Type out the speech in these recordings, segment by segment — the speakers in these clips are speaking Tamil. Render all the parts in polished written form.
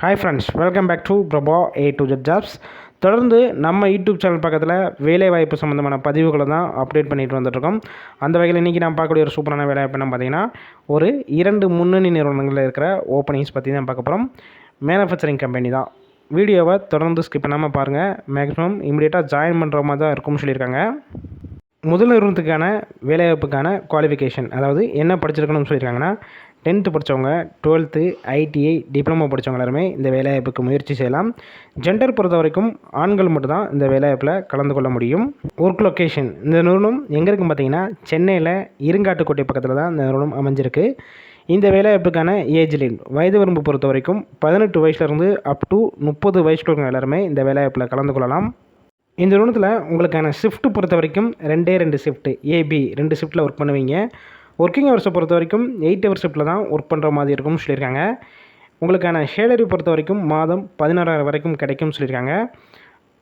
Hi friends, welcome back to Prabha A to Z jobs. தொடர்ந்து நம்ம யூடியூப் சேனல் பக்கத்தில் வேலைவாய்ப்பு சம்மந்தமான பதிவுகளை தான் அப்டேட் பண்ணிட்டு வந்துட்டுருக்கோம். அந்த வகையில் இன்றைக்கி நான் பார்க்கக்கூடிய ஒரு சூப்பரான வேலைவாய்ப்பு என்ன பார்த்தீங்கன்னா, ஒரு 2 முன்னணி நிறுவனங்களில் இருக்கிற ஓப்பனிங்ஸ் பற்றி தான் பார்க்க போகிறோம். மேனுஃபேக்சரிங் கம்பெனி தான். வீடியோவை தொடர்ந்து ஸ்கிப் பண்ணாமல் பாருங்கள். மேக்ஸிமம் இமீடியட்டாக ஜாயின் பண்ணுற மாதிரி தான் இருக்கும்னு சொல்லியிருக்காங்க. முதல் நிறுவனத்துக்கான வேலைவாய்ப்புக்கான குவாலிஃபிகேஷன், அதாவது என்ன படிச்சிருக்கணும்னு சொல்லியிருக்காங்கன்னா, 10th படித்தவங்க, 12th, ITI, டிப்ளமோ படித்தவங்க எல்லாருமே இந்த வேலைவாய்ப்புக்கு முயற்சி செய்யலாம். ஜெண்டர் பொறுத்த வரைக்கும் ஆண்கள் மட்டும்தான் இந்த வேலைவாய்ப்பில் கலந்து கொள்ள முடியும். ஒர்க் லொக்கேஷன், இந்த நிறுவனம் எங்கே இருக்குன்னு பார்த்தீங்கன்னா, சென்னையில் இருங்காட்டுக்கோட்டை பக்கத்தில் தான் இந்த நிறுவனம் அமைஞ்சிருக்கு. இந்த வேலைவாய்ப்புக்கான ஏஜ் லிமிட், வயது வரம்பு பொறுத்த வரைக்கும் 18 வயசுலேருந்து அப் டு 30 வயசுக்கு எல்லாருமே இந்த வேலைவாய்ப்பில் கலந்து கொள்ளலாம். இந்த நிறுவனத்தில் உங்களுக்கான ஷிஃப்ட் பொறுத்த வரைக்கும் 2 ஷிஃப்ட்டு AB 2 ஷிஃப்ட்டில் ஒர்க் பண்ணுவீங்க. ஒர்க்கிங் ஹவர்ஸை பொறுத்த வரைக்கும் 8 ஹவர் ஷிஃப்ட்டில் தான் ஒர்க் பண்ணுற மாதிரி இருக்கும்னு சொல்லியிருக்காங்க. உங்களுக்கான சேலரி பொறுத்த வரைக்கும் மாதம் 16,000 வரைக்கும் கிடைக்கும்னு சொல்லியிருக்காங்க.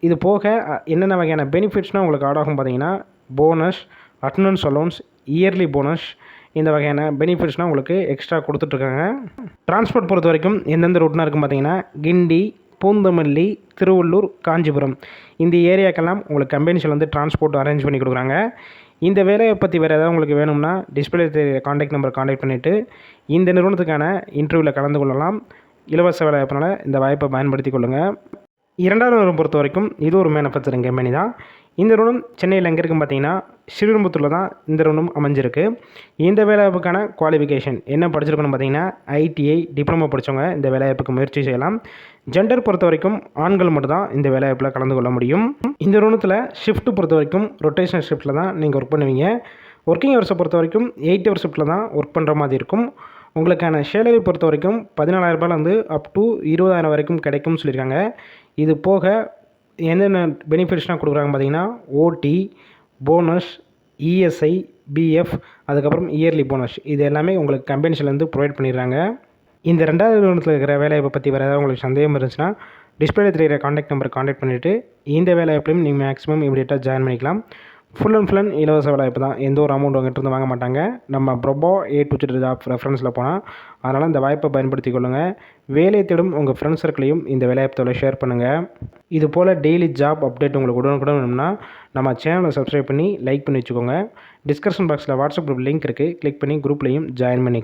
இது போக என்னென்ன வகையான பெனிஃபிட்ஸ்னால் உங்களுக்கு ஆட் ஆகும் பார்த்தீங்கன்னா, bonus, attendance allowance, early bonus, இந்த வகையான பெனிஃபிட்ஸ்னால் உங்களுக்கு எக்ஸ்ட்ரா கொடுத்துட்ருக்காங்க. டிரான்ஸ்போர்ட் பொறுத்த வரைக்கும் எந்தெந்த ரூட்னா இருக்குன்னு பார்த்தீங்கன்னா, கிண்டி, பூந்தமல்லி, திருவள்ளூர், காஞ்சிபுரம், இந்த ஏரியாக்கெல்லாம் உங்களுக்கு கம்பெனிஸில் வந்து டிரான்ஸ்போர்ட் அரேஞ்ச் பண்ணி கொடுக்குறாங்க. இந்த வேலையை பற்றி வேறு ஏதாவது உங்களுக்கு வேணும்னா டிஸ்பிளே காண்டாக்ட் நம்பர் காண்டாக்ட் பண்ணிவிட்டு இந்த நிறுவனத்துக்கான இன்டர்வியூவில் கலந்து கொள்ளலாம். இலவச வேலைவாய்ப்பினால் இந்த வாய்ப்பை பயன்படுத்தி கொள்ளுங்கள். இரண்டாவது நிறுவனம் பொறுத்த வரைக்கும் இது ஒரு மேனுஃபேக்சரிங் கம்பெனி தான். இந்த நிறுவனம் சென்னையில் எங்கே இருக்குன்னு பார்த்தீங்கன்னா, ஸ்ரீவில்லிபுத்தூரில் தான் இந்த நிறுவனம் அமைஞ்சிருக்கு. இந்த வேலைவாய்ப்புக்கான குவாலிஃபிகேஷன் என்ன படிச்சிருக்கணும் பார்த்தீங்கன்னா, ITI, டிப்ளமோ படித்தவங்க இந்த வேலைவாய்ப்புக்கு முயற்சி செய்யலாம். ஜெண்டர் பொறுத்த வரைக்கும் ஆண்கள் மட்டும் தான் இந்த வேலைவாய்ப்பில் கலந்து கொள்ள முடியும். இந்த நிறுவனத்தில் ஷிஃப்ட் பொறுத்த வரைக்கும் ரொட்டேஷனல் ஷிஃப்ட்டில் தான் நீங்கள் ஒர்க் பண்ணுவீங்க. ஒர்க்கிங் ஹவர்ஸை பொறுத்த வரைக்கும் 8 ஹவர் ஷிஃப்ட்டில் தான் ஒர்க் பண்ணுற மாதிரி இருக்கும். உங்களுக்கான சேலரி பொறுத்த வரைக்கும் 14,000 ரூபாயிலேருந்து அப் டு 20,000 வரைக்கும் கிடைக்கும்னு சொல்லியிருக்காங்க. இது போக என்னென்ன பெனிஃபிட்ஸ்னால் கொடுக்குறாங்க பார்த்தீங்கன்னா, OT, போனஸ், ESI, BF, அதுக்கப்புறம் இயர்லி போனஸ், இது எல்லாமே உங்களுக்கு கம்பெனிஸ்லேருந்து ப்ரொவைட் பண்ணிடுறாங்க. இந்த 2வது நிறுவனத்தில் இருக்கிற வேலைவாய்ப்பை பற்றி வேறு ஏதாவது உங்களுக்கு சந்தேகம் இருந்துச்சுன்னா டிஸ்பிளே தெரிகிற காண்டாக்ட் நம்பர் காண்டாக்ட் பண்ணிவிட்டு இந்த வேலைவாய்ப்புலையும் நீங்கள் மேக்ஸிமம் இமீடியட்டாக ஜாயின் பண்ணிக்கலாம். ஃபுல் அண்ட் ஃபுல் இலவச வேலைவாய்ப்பு தான். எந்த ஒரு அமௌண்ட் உங்கள்கிட்ட வாங்க மாட்டாங்க. நம்ம Prabha A to Z job ரெஃபரன்ஸில் போனால், அதனால் இந்த வாய்ப்பை பயன்படுத்தி கொள்ளுங்கள். வேலை தேடும் உங்கள் ஃப்ரெண்ட்ஸ் சர்க்கிளையும் இந்த வேலைவாய்ப்பை ஷேர் பண்ணுங்கள். இது போல் டெய்லி ஜாப் அப்டேட் உங்களுக்கு உடனுக்குடன் வேணும்னா நம்ம சேனலை சப்ஸ்கிரைப் பண்ணி லைக் பண்ணி வச்சுக்கோங்க. டிஸ்கிரிப்ஷன் பாக்ஸில் வாட்ஸ்அப் குரூப் லிங்க் இருக்குது, கிளிக் பண்ணி குரூப்லையும் ஜாயின் பண்ணி